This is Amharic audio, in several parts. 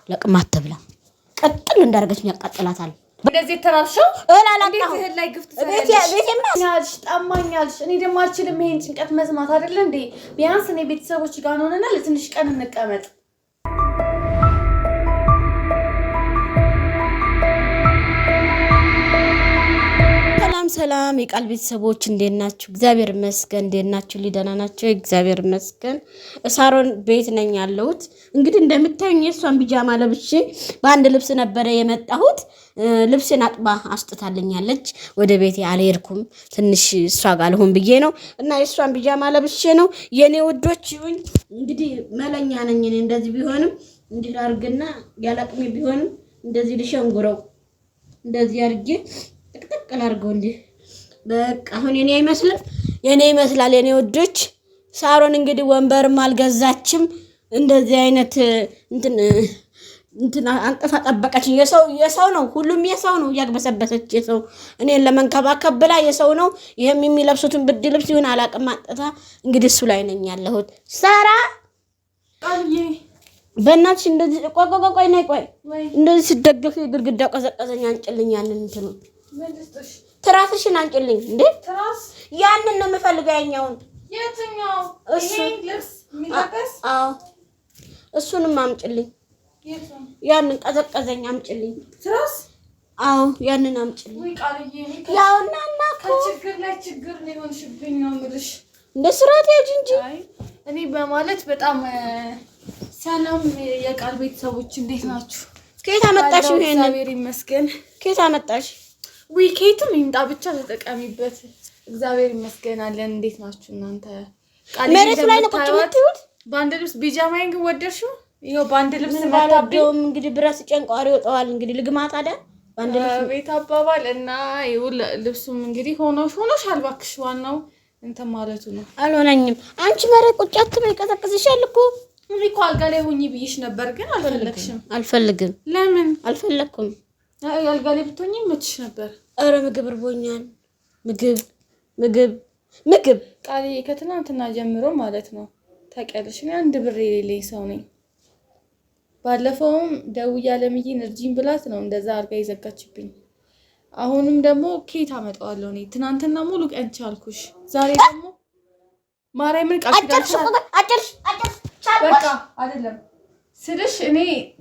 ለቅማት ተብላ ቀጥል እንዳርገችኝ ያቃጥላታል እንደዚህ ተራብሽው እላላጣው ቤት ላይ ግፍት ያልሽ ጣማኛልሽ እኔ ደሞ አልችልም ይሄን ጭንቀት መስማት አይደል እንዴ ቢያንስ እኔ ቤተሰቦች ጋር ሆነና ለትንሽ ቀን እንቀመጥ ሰላም የቃል ቤተሰቦች እንደናችሁ እግዚአብሔር ይመስገን እንደናችሁ ሊደና ናችሁ እግዚአብሔር ይመስገን ሳሮን ቤት ነኝ ያለሁት እንግዲህ እንደምታዩኝ የሷን ቢጃማ ለብሼ በአንድ ልብስ ነበር የመጣሁት ልብስን አጥባ አስጥታለኛለች ወደ ቤቴ አልሄድኩም ትንሽ እሷ ጋር ልሆን ብዬ ነው እና የሷን ቢጃማ ለብሼ ነው የኔ ወዶች ይሁን እንግዲህ መለኛ ነኝ እኔ እንደዚህ ቢሆንም እንዲህ አርግና ያላቅሚ ቢሆንም እንደዚህ ልሸንጉረው እንደዚህ አርጌ ተቀቀል አርገው እንዴ በቃ አሁን የኔ ይመስላል የኔ ወዶች ሳሮን እንግዲህ ወንበርም አልገዛችም እንደዚህ አይነት እንትን አንቀፋ ጠበቀች የሰው ነው ሁሉም የሰው ነው ያግበሰበሰች የሰው እኔን ለመንከባከብ ብላ የሰው ነው ይሄም የሚለብሱትን ብድ ልብስ ይሁን አላቅም አጥታ እንግዲህ እሱ ላይ ነኝ ያለሁት ሳራ አልዬ በእናትሽ እንደዚህ ቆቆቆቆይ ነይ ቆይ እንደዚህ ሲደገፍ ግድግዳው ቀዘቀዘኝ አንጭልኝ ያንን እንትኑ ትራስሽን አንጭልኝ እንዴ ትራስ ያንን ነው የምፈልገው ያኛውን የትኛው ይሄ ልብስ ሚለበስ አዎ እሱንም አምጭልኝ የቱን ያንን ቀዘቀዘኝ አምጭልኝ ትራስ አዎ ያንን አምጭልኝ ወይ ቃልዬ ያውና ከችግር ላይ ችግር ሊሆንሽብኝ ነው ምልሽ እንደ ስራት ያጅ እንጂ አይ እኔ በማለት በጣም ሰላም የቃል ቤተሰቦች እንዴት ናችሁ ከየት አመጣሽ ይሄን እግዚአብሔር ይመስገን ከየት አመጣሽ ዊኬትም ይምጣ ብቻ ተጠቀሚበት እግዚአብሔር ይመስገን አለን እንዴት ናችሁ እናንተ ቃል መሬት ላይ ነው ቁጭ ብትዩት ባንድ ልብስ ቢጃማዬን ግን ወደድሽው ይሄው ባንድ ልብስ መጣብኝ እንግዲህ ብራስ ጨንቋሪ ወጣዋል እንግዲህ ልግማት አይደል ባንድ ልብስ ቤት አባባል እና ይሁን ልብሱም እንግዲህ ሆኖሻል ባክሽ ዋናው እንትን ማለቱ ነው አልሆነኝም አንቺ መሬት ቁጭ አትበይ ቀዘቅዝሻል እኮ እኮ አልጋ ላይ ሆኚ ብዬሽ ነበር ግን አልፈልግም ለምን አልፈለኩም አልጋ ላይ ብትሆኚ መችሽ ነበር አረ ምግብ ርቦኛል ምግብ ቃል ከትናንትና ጀምሮ ማለት ነው ታውቂያለሽ እኔ አንድ ብር የሌለኝ ሰው ነኝ ባለፈውም ደውያ ለምዬ እርጂን ብላት ነው እንደዛ አልጋ ይዘጋችብኝ አሁንም ደግሞ ኬት አመጣዋለሁ እኔ ትናንትና ሙሉ ቀን ቻልኩሽ ዛሬ ደግሞ ማርያምን አጭርሽ በቃ አይደለም ስልሽ እኔ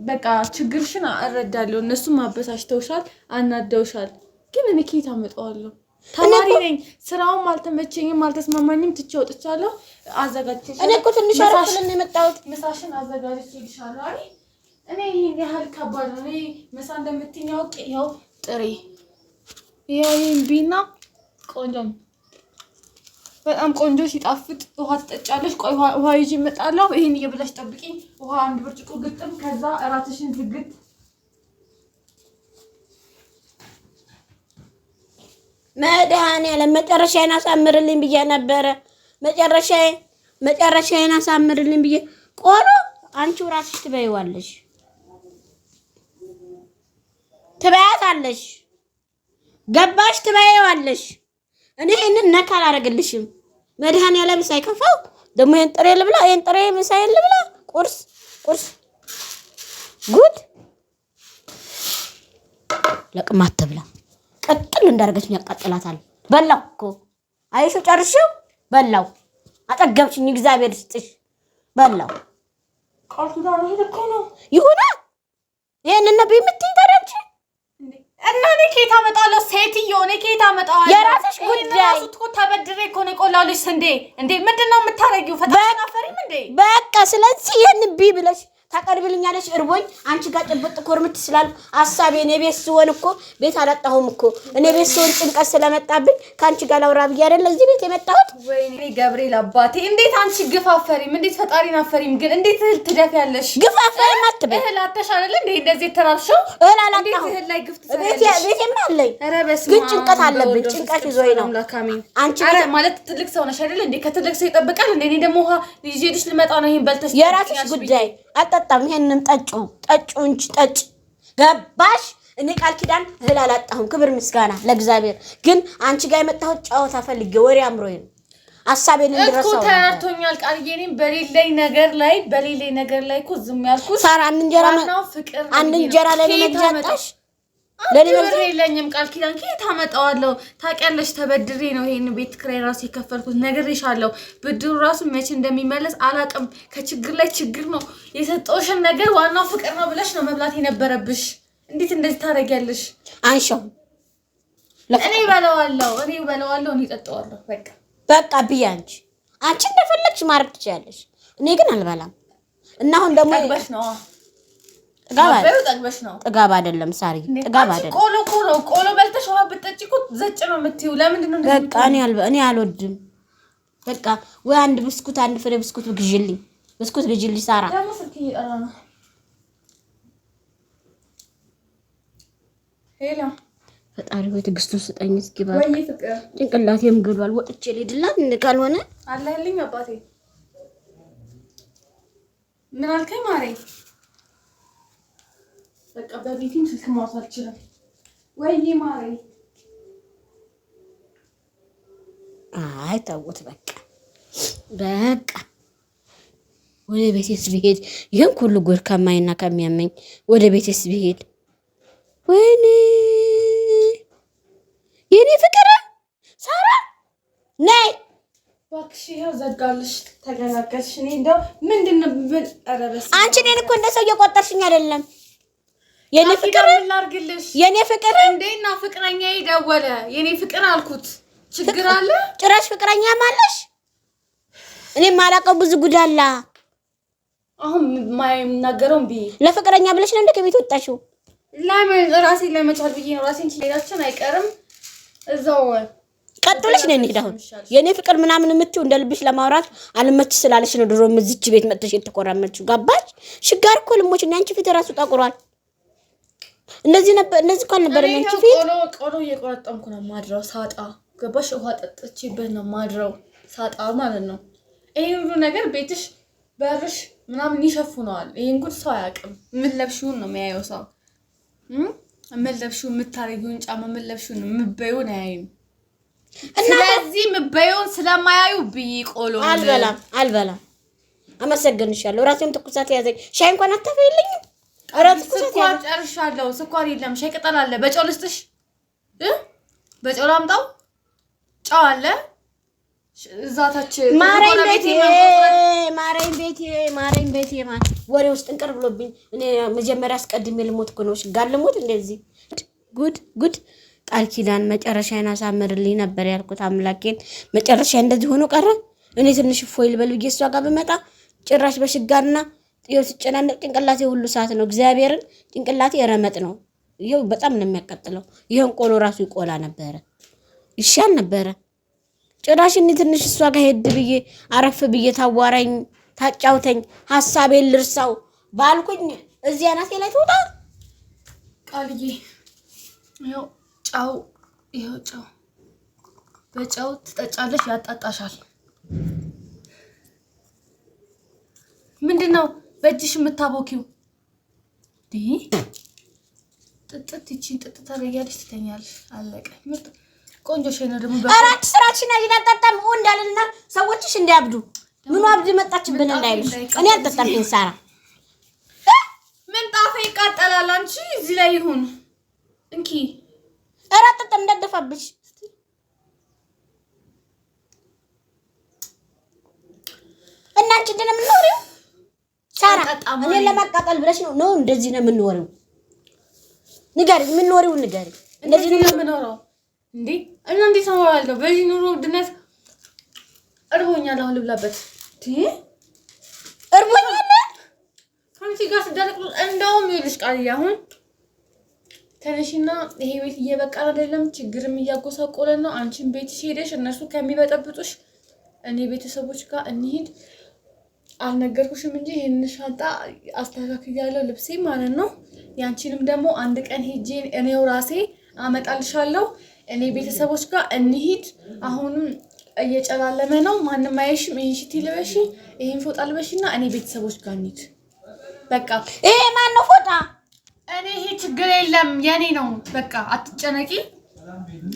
በቃ ችግርሽን አረዳለሁ እነሱም አበሳሽተውሻል አናደውሻል ግን እኔ ኬት አመጣዋለሁ ተማሪ ነኝ ስራውም አልተመቸኝም አልተስማማኝም ትቼ ወጥቻለሁ አዘጋጅቼ እኔ እኮ ትንሽ አረፍልን ነው የመጣሁት ምሳሽን አዘጋጅቼልሻለሁ አይደል እኔ ይሄን ያህል ከባድ ነው እኔ ምሳ እንደምትኛው ያው ጥሬ ይሄን ቢና ቆንጆ በጣም ቆንጆ ሲጣፍጥ ውሃ ትጠጫለሽ ቆይ ውሃ ይዤ እመጣለሁ ይሄን እየበላሽ ጠብቂኝ ውሃ አንድ ብርጭቆ ግጥም ከዛ እራትሽን ዝግት መድኃኒዓለም መጨረሻዬን አሳምርልኝ ብዬ ነበረ መጨረሻዬን አሳምርልኝ ብዬ ቆሎ አንቺው ራስሽ ትበይዋለሽ ትበያታለሽ ገባሽ ትበይዋለሽ እኔ እንን ነካል አረግልሽም መድኃኒዓለም ሳይከፋው ደሞ ይሄን ጥሬ ልብላ ይሄን ጥሬ ምሳዬን ልብላ ቁርስ ጉድ ለቅማት ተብላ ቀጥል እንዳርገችኝ ያቃጥላታል በላው እኮ አይሹ ጨርሽው በላው አጠገብሽኝ እግዚአብሔር ይስጥሽ በላው ቃልኩዳ ነው እኮ ነው ይሁና ይሄን ነብይ ምትይ ታረች እና እኔ ኬታ መጣለው ሴትዮ እኔ ኬታ መጣው የራስሽ ጉዳይ እኮ ተበድሬ እኮ ነው ቆላልሽ እንዴ ምንድነው የምታረጊው ፈታና ፈሪም እንዴ በቃ ስለዚህ ይሄን ቢ ብለሽ ታቀርብልኛለሽ እርቦኝ አንቺ ጋር ጥብጥ ኮርምት ስላል ሐሳቤ ነው ቤት ሲሆን እኮ ቤት አላጣሁም እኮ እኔ ቤት ሲሆን ጭንቀት ስለመጣብኝ ካንቺ ጋር ላውራ ብዬ አይደል እዚህ ቤት የመጣሁት ወይኔ ገብርኤል አባቴ እንዴት አንቺ ግፋፈሪም እንዴት ፈጣሪና ፈሪም ግን እንዴት ትደፊያለሽ ግፋፈሪም አትበይ እህል አተሻለ እንዴ እንደዚህ ተራብሽው እህል አላጣሁ እህል ላይ ግፍት ትሰራለሽ ቤቴም አለኝ ኧረ በስመ ግን ጭንቀት አለብኝ ጭንቀት ይዞኝ ነው አንቺ ኧረ ማለት ትልቅ ሰው ነሽ አይደል እንዴ ከትልቅ ሰው ይጠብቃል እንዴ እኔ ደግሞ ውሃ ይዤልሽ ልመጣ ነው ይሄን በልተሽ የራስሽ ጉዳይ አጣጣም ይሄንን ጠጩ እንጂ ጠጭ ገባሽ እኔ ቃል ኪዳን እህል አላጣሁም ክብር ምስጋና ለእግዚአብሔር ግን አንቺ ጋር የመጣሁት ጫወታ ፈልጌ ወሬ አምሮኝ ሐሳቤን እንድረሳው እኮ ተናቶኛል። ቃልዬ እኔም በሌለኝ ነገር ላይ እኮ ዝም ያልኩት ሳራ አንድ እንጀራ ለኔ መግዛታሽ ለኔ ብር የለኝም። ቃል ኪዳን ከየት አመጣዋለሁ? ታውቂያለሽ፣ ተበድሬ ነው ይሄን ቤት ኪራይ ራሱ የከፈልኩት። ነግሬሻለሁ። ብድሩ ራሱ መቼ እንደሚመለስ አላውቅም። ከችግር ላይ ችግር ነው የሰጠውሽን ነገር ዋናው ፍቅር ነው ብለሽ ነው መብላት የነበረብሽ። እንዴት እንደዚህ ታደርጊያለሽ? አንሺው። እኔ በለዋለሁ፣ እኔ እጠጣዋለሁ። በቃ ብዬ አንቺ እንደፈለግሽ ማድረግ ትችያለሽ። እኔ ግን አልበላም። እና አሁን ደግሞ ጠግበሽ ነው ጥጋብ አይደለም ሳሪ፣ ጥጋብ አይደለም። ቆሎ በልተሽ ውሃ ብትጠጪ እኮ ዘጭ ነው የምትይው። ለምንድን ነው እንደዚህ? በቃ እኔ አልወድም። በቃ ወይ አንድ ብስኩት፣ አንድ ፍሬ ብስኩት ግዢልኝ፣ ሳራ። ደግሞ ስልክ እየጠራ ነው። ሄሎ ፈጣሪ ወይ ትዕግስቱን ስጠኝ እስኪ ባል። ወይ ፍቅር ጭንቅላቴም ገሏል። ወጥቼ ልሄድላት ካልሆነ አለህልኝ አባቴ። ምን አልከኝ ማሬ? በቃ በቤቴም ስልክ ማውራት አልችልም። ወይ ማሬ አይ ተውት በቃ ወደ ቤቴስ ብሄድ ይሄን ሁሉ ጉድ ከማይና ከሚያመኝ ወደ ቤቴስ ብሄድ ወይኔ የኔ ፍቅር ሳራ ነይ እባክሽ። ይኸው ዘጋልሽ፣ ተገላገልሽ። እኔ እንደው ምንድነው ብል አረበስ አንቺ እኔን እኮ እንደ ሰው እየቆጠርሽኝ አይደለም። የኔ ፍቅር ላርግልሽ። የኔ ፍቅር እንዴና ፍቅረኛዬ ደወለ። የኔ ፍቅር አልኩት። ችግር አለ? ጭራሽ ፍቅረኛ ማለሽ? እኔ ማላቀው ብዙ ጉድ አለ። አሁን የማይናገረው እምቢ። ለፍቅረኛ ብለሽ ነው እንደ ከቤት ወጣሽው? ለምን ራሴን ለመቻል ብዬ ነው። ራሴን ችሌላችን አይቀርም እዛው ቀጥለሽ ነኝ። አሁን የኔ ፍቅር ምናምን የምትይው እንደ ልብሽ ለማውራት አልመች ስላለሽ ነው። ድሮ እዚች ቤት መጥተሽ የተቆራመችው ገባሽ? ሽጋር እኮ ልሞች እና አንቺ ፊት ራሱ ጠቁሯል። እንደዚህ እኮ አልነበረም አንቺ ፊት። ቆሎ እየቆረጠምኩ ነው ማድረው ሳጣ። ገባሽ? ውሃ ጠጥቼበት ነው ማድረው ሳጣ ማለት ነው። ይሄ ሁሉ ነገር ቤትሽ በርሽ ምናምን ይሸፍነዋል። ይሄን ጉድ ሰው አያውቅም። ምን ለብሽውን ነው የሚያየው ሰው። ምን ለብሽውን፣ የምታረጊውን ጫማ፣ ምን ለብሽውን የምትበይውን አያይም። ስለዚህ ምበዩን ስለማያዩ ብይ ቆሎ አልበላም። አመሰግንሻለሁ። ራሴን ትኩሳት ያዘኝ። ሻይ እንኳን አታፈይልኝም? አራት ስኳር ጨርሻለሁ። ስኳር የለም። ሻይ ቅጠል አለ። በጨው ልስጥሽ? በጨው ላምጣው? ጨው አለ እዛታች። ማረኝ ቤቴ ወሬ ውስጥ እንቅር ብሎብኝ እኔ መጀመሪያ አስቀድሜ ልሞት እኮ ነው። ጋር ልሞት እንደዚህ ጉድ ቃል ኪዳን መጨረሻዬን አሳምርልኝ ነበር ያልኩት። አምላኬን መጨረሻ እንደዚህ ሆኖ ቀረ። እኔ ትንሽ ፎይል በልብዬ እሷ ጋር በመጣ ጭራሽ በሽጋርና ይኸው ሲጨናነቅ ጭንቅላቴ ሁሉ ሰዓት ነው። እግዚአብሔርን ጭንቅላቴ ረመጥ ነው። ይኸው በጣም ነው የሚያቃጥለው። ይሄን ቆሎ ራሱ ይቆላ ነበረ ይሻል ነበረ። ጭራሽ እኔ ትንሽ እሷ ጋር ሄድ ብዬ አረፍ ብዬ ታዋራኝ ታጫውተኝ ሐሳቤን ልርሳው ባልኩኝ እዚህ አናቴ ላይ ትውጣ። ቃልዬ ይኸው ጫው በጫው ትጠጫለሽ፣ ያጣጣሻል። ምንድነው በእጅሽ የምታቦኪው? ጥጥት ይቺን ጥጥ ታረጊያለሽ፣ ትተኛለሽ። አለቀ። ምርጥ ቆንጆ ሻይ ነው ደግሞ። አራት ስራችን አይናጣጣም እንዳልና ሰዎችሽ እንዲያብዱ ምኑ አብድ መጣችብን እንዳይልሽ። እኔ አልጠጣም። ሳራ ምንጣፌ ይቃጠላል። አንቺ እዚህ ላይ ይሁን እንኪ አራጣጣም እንዳደፋብሽ። እና አንቺ እንደነ የምንወሪው ሳራ እኔ ለማቃጠል ብለሽ ነው እንደዚህ ነው የምንወሪው? ንገሪ፣ የምንወሪው ንገሪ። እንደዚህ ነው የምንወራው እንዴ? እና እንዴት ነው ያለው? በዚህ ኑሮ ውድነት እርቦኛል። አሁን ልብላበት። እርቦኛል ከአንቺ ጋር ስደረቅ እንደውም ይኸውልሽ ቃልዬ፣ አሁን ተነሽና ይሄ ቤት እየበቃ አይደለም፣ ችግርም እያጎሳቆለን ነው። አንቺን ቤትሽ ሄደሽ እነሱ ከሚበጠብጡሽ እኔ ቤተሰቦች ጋር እንሂድ። አልነገርኩሽም እንጂ ይሄን ሻንጣ አስተካክያለሁ፣ ልብሴ ማለት ነው። ያንቺንም ደግሞ አንድ ቀን ሄጄ እኔው ራሴ አመጣልሻለሁ። እኔ ቤተሰቦች ጋር እንሂድ። አሁንም እየጨላለመ ነው፣ ማንም አይሽም። ይሄን ሽቲ ልበሺ፣ ይሄን ፎጣ ልበሺና እኔ ቤተሰቦች ጋር እንሂድ። በቃ ይሄ ማን ነው ፎጣ? እኔ ይሄ ችግር የለም የኔ ነው። በቃ አትጨነቂ።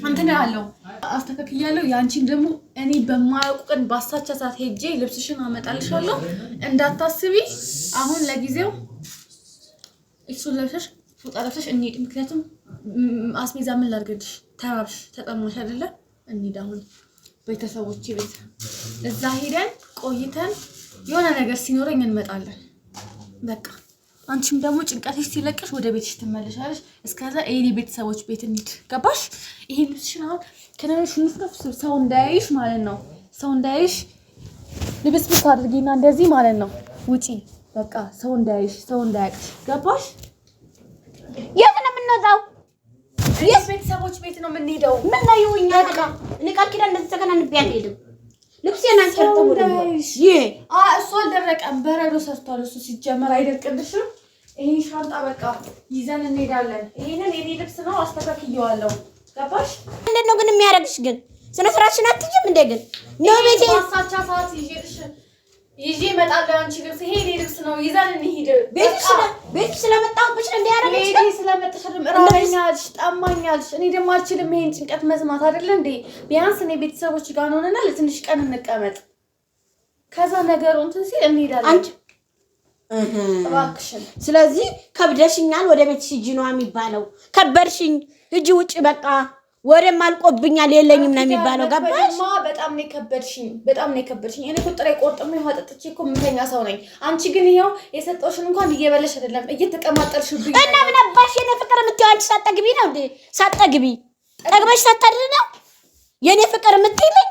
እንትን ያለው አስተካክያለሁ። ያንቺን ደግሞ እኔ በማያውቁ ቀን ባሳቻ ሰዓት ሄጄ ልብስሽን አመጣልሻለሁ እንዳታስቢ። አሁን ለጊዜው እሱን ለብሰሽ ፎጣ ለብሰሽ እንሂድ። ምክንያቱም አስቤዛ ምን ላድርግልሽ? ተራብሽ ተጠማሽ አይደለ? እንሂድ አሁን ቤተሰቦቼ ቤት። እዛ ሄደን ቆይተን የሆነ ነገር ሲኖረኝ እንመጣለን። በቃ አንቺም ደግሞ ጭንቀትሽ ሲለቅሽ ወደ ቤትሽ ትመለሻለሽ። እስከዛ ኤሊ ቤተሰቦች ቤት እንሂድ። ገባሽ? ይሄ ልብስሽን አሁን ከነሽ ሰው እንዳያይሽ ማለት ነው። ሰው እንዳያይሽ ልብስብስ አድርጊና እንደዚህ ማለት ነው ውጪ። በቃ ሰው እንዳያይሽ፣ ሰው እንዳያቅሽ። ገባሽ? የት ነው የምንወጣው? ቤተሰቦች ቤት ነው የምንሄደው። ምን ነው ይውኛ በቃ ንቃል ኪዳን እንደዚህ ተከናንቤ አልሄድም። ልብሴን አንጨርተው እሱ አልደረቀም፣ በረዶ ሰርቷል። እሱ ሲጀመር አይደርቅልሽም። ይሄን ሻንጣ በቃ ይዘን እንሄዳለን። ይሄንን የኔ ልብስ ነው፣ አስተካክየዋለሁ። ገባሽ? ምንድን ነው ግን የሚያደርግሽ? ግን ስነ ስርዓትሽን አትይም እንዴ? ግን ነው ቤቴ ማሳቻ ሰዓት ይዤ እመጣለሁ። አንቺ ልብስ ይሄ የኔ ልብስ ነው፣ ይዘን እንሂድ። ቤት ስለመጣሁብሽ ነው እንዲያደርግሽ። ቤቴ ስለመጣሽልም እራበኛልሽ፣ ጠማኛልሽ። እኔ ደግሞ አልችልም ይሄን ጭንቀት መስማት አይደለ እንዴ? ቢያንስ እኔ ቤተሰቦች ጋር ሆነና ለትንሽ ቀን እንቀመጥ። ከዛ ነገሩ እንትን ሲል እንሄዳለን። አንቺ እባክሽን። ስለዚህ ከብደሽኛል፣ ወደ ቤትሽ ሂጂ ነው የሚባለው። ከበድሽኝ፣ ሂጂ ውጪ በቃ። ወደም አልቆብኛል የለኝም ነው የሚባለው። ገባሽ? በጣም ነው የከበድሽኝ፣ በጣም ነው የከበድሽኝ። እኔ ቁጥሬ ቆርጥም ነው ወጥቼ እኮ ምተኛ ሰው ነኝ። አንቺ ግን ይሄው የሰጠውሽን እንኳን እየበለሽ አይደለም እየተቀማጠልሽብኝ። እና ምን አባሽ የኔ ፍቅር የምትይው አንቺ ሳጠግቢ ነው እንዴ? ሳጠግቢ ጠግበሽ ሳታድሪ ነው የኔ ፍቅር የምትይልኝ?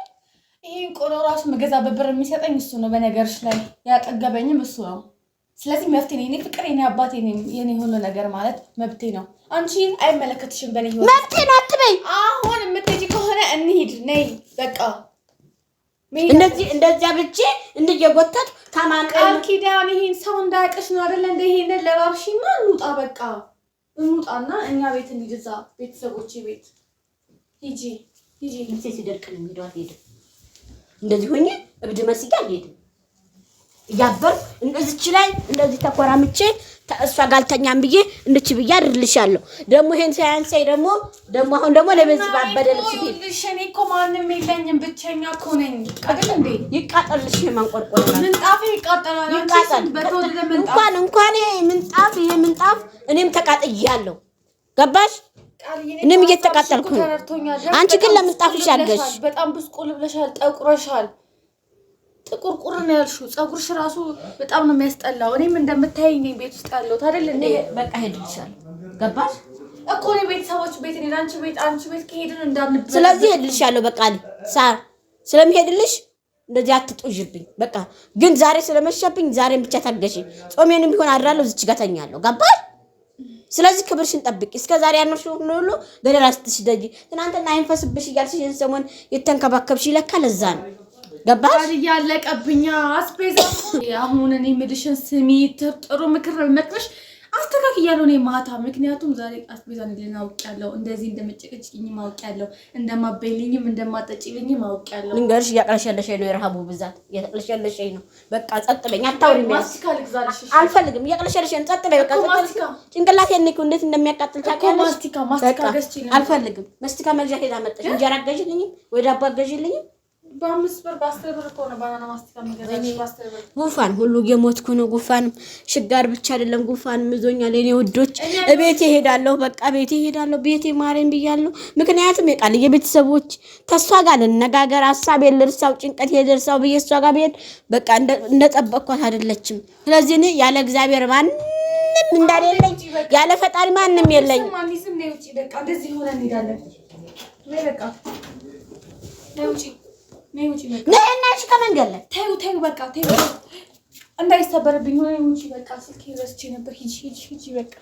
ይሄን ቆሎ ራሱ መገዛበት ብር የሚሰጠኝ እሱ ነው። በነገርሽ ላይ ያጠገበኝም እሱ ነው። ስለዚህ መብቴ ነው የኔ ፍቅር፣ የኔ አባቴ ነው፣ የኔ ሁሉ ነገር ማለት መብቴ ነው። አንቺ አይመለከትሽም በኔ ህይወት። መብቴ ነው አትበይ። አሁን የምትሄጂ ከሆነ እንሂድ፣ ነይ በቃ። እንደዚያ ብቻ እንደየጎተት ታማን ቃል ኪዳን ይሄን ሰው እንዳያውቅሽ ነው አይደል? እንደ ይሄን ለባብሽና እንውጣ በቃ። እንውጣና እኛ ቤት እንሂድ፣ እዛ ቤተሰቦቼ ቤት ሂጂ። ልብሴ ሲደርቅ ነው የምሄደው። አልሄድም እንደዚህ ሆኜ እብድ መስዬ አልሄድም። እያበርኩ እንደዚች ላይ እንደዚህ ተኮራምቼ እሷ ጋር አልተኛም ብዬ እንድች ብዬ አድርልሻለሁ። ደግሞ ይሄን ሳያንሳይ ደግሞ አሁን ደግሞ ለበዚህ ባበደ ልብስ ቤት እኔ እኮ ማንም የለኝም፣ ብቸኛ እኮ ነኝ አይደል እንዴ? ይቃጠልሽ። የማንቆርቆር ምንጣፍ ይቃጠላል። ይቃጠል። እንኳን ይሄ ምንጣፍ እኔም ተቃጥያለሁ። ገባሽ? እኔም እየተቃጠልኩ ነው። አንቺ ግን ለምንጣፍሽ አገሽ። በጣም ብስቁል ብለሻል፣ ጠቁረሻል። ጥቁርቁር ነው ያልሽው። ፀጉርሽ ራሱ በጣም ነው የሚያስጠላው። እኔም እንደምታይኝ ነኝ ቤት ውስጥ ያለሁት አይደል እንዴ? በቃ ሄድልሻለሁ። ገባሽ እኮ ነው ቤተሰቦች ቤት ነው አንቺ ቤት ከሄድን እንዳንብ። ስለዚህ ሄድልሻለሁ። በቃ ሳር ስለሚሄድልሽ እንደዚህ አትጡዥብኝ። በቃ ግን ዛሬ ስለመሸብኝ ዛሬን ብቻ ታገሺ። ጾሜንም ቢሆን አድራለሁ፣ እዚች ጋር ተኛለሁ። ገባሽ? ስለዚህ ክብርሽን ጠብቂ። እስከ ዛሬ ያነርሽው ሁሉ በደራ ስትሽደጂ ትናንትና አይንፈስብሽ እያልሽ ይሄን ሰሞን የተንከባከብሽ ይለካ ለዛ ነው። ገባሽ? ያለቀብኛ አስቤዛ። አሁን እኔ ምድሽን ስሚ፣ ጥሩ ምክር መጥሽ አስተካክያለሁ እኔ ማታ። ምክንያቱም ዛሬ አስቤዛ እንደና አውቄያለሁ፣ እንደዚህ እንደምጨቀጭኝ ማውቄያለሁ፣ እንደማበይልኝም እንደማጠጪልኝም አውቄያለሁ። ልንገርሽ፣ እያቅለሸለሸኝ ነው የረሃቡ ብዛት፣ እያቅለሸለሸኝ ነው። በቃ ጸጥ በኝ፣ አታውሪኝ። ማስቲካ ልግዛልሽ? አልፈልግም፣ እያቅለሸለሸኝ ነው። ጸጥ በይ በቃ። ጭንቅላቴን እኮ እንዴት እንደሚያቃጥል ታውቂያለሽ? ማስቲካ ገዝቼልኝ። አልፈልግም። ማስቲካ መግዣ ሄዳ መጣሽ። እንጀራ ገዥልኝም ወይ ዳቦ ገዥልኝም። በ5 ብር በ10 ብር እኮ ነው ባናና ማስቲካ የሚገዛልሽ። በ10 ብር ጉፋን ሁሉ እየሞትኩ ነው። ጉፋን ሽጋር ብቻ አይደለም፣ ጉፋን ይዞኛል። የኔ ውዶች ቤቴ እሄዳለሁ፣ በቃ ቤቴ እሄዳለሁ። ቤቴ ማረኝ ብያለሁ። ምክንያቱም የቃል የቤተሰቦች ተሷ ጋር ልነጋገር፣ ሀሳብ የልርሳው፣ ጭንቀት የደርሳው ብዬ እሷ ጋር ብሄድ በቃ እንደጠበቅኳት አይደለችም። ስለዚህ እኔ ያለ እግዚአብሔር ማንም እንዳሌለኝ ያለ ፈጣሪ ማንም የለኝ። ማንንም ነው ውጪ በቃ እንደዚህ ሆነ እንሄዳለን። ነይ በቃ ነይ ውጪ ነሽ ከመንገድ ላይ ተይው በቃ ተይው፣ እንዳይሰበርብኝ። ነይ ውጪ በቃ። ስልኬ ረስቼ ነበር። ሂጂ በቃ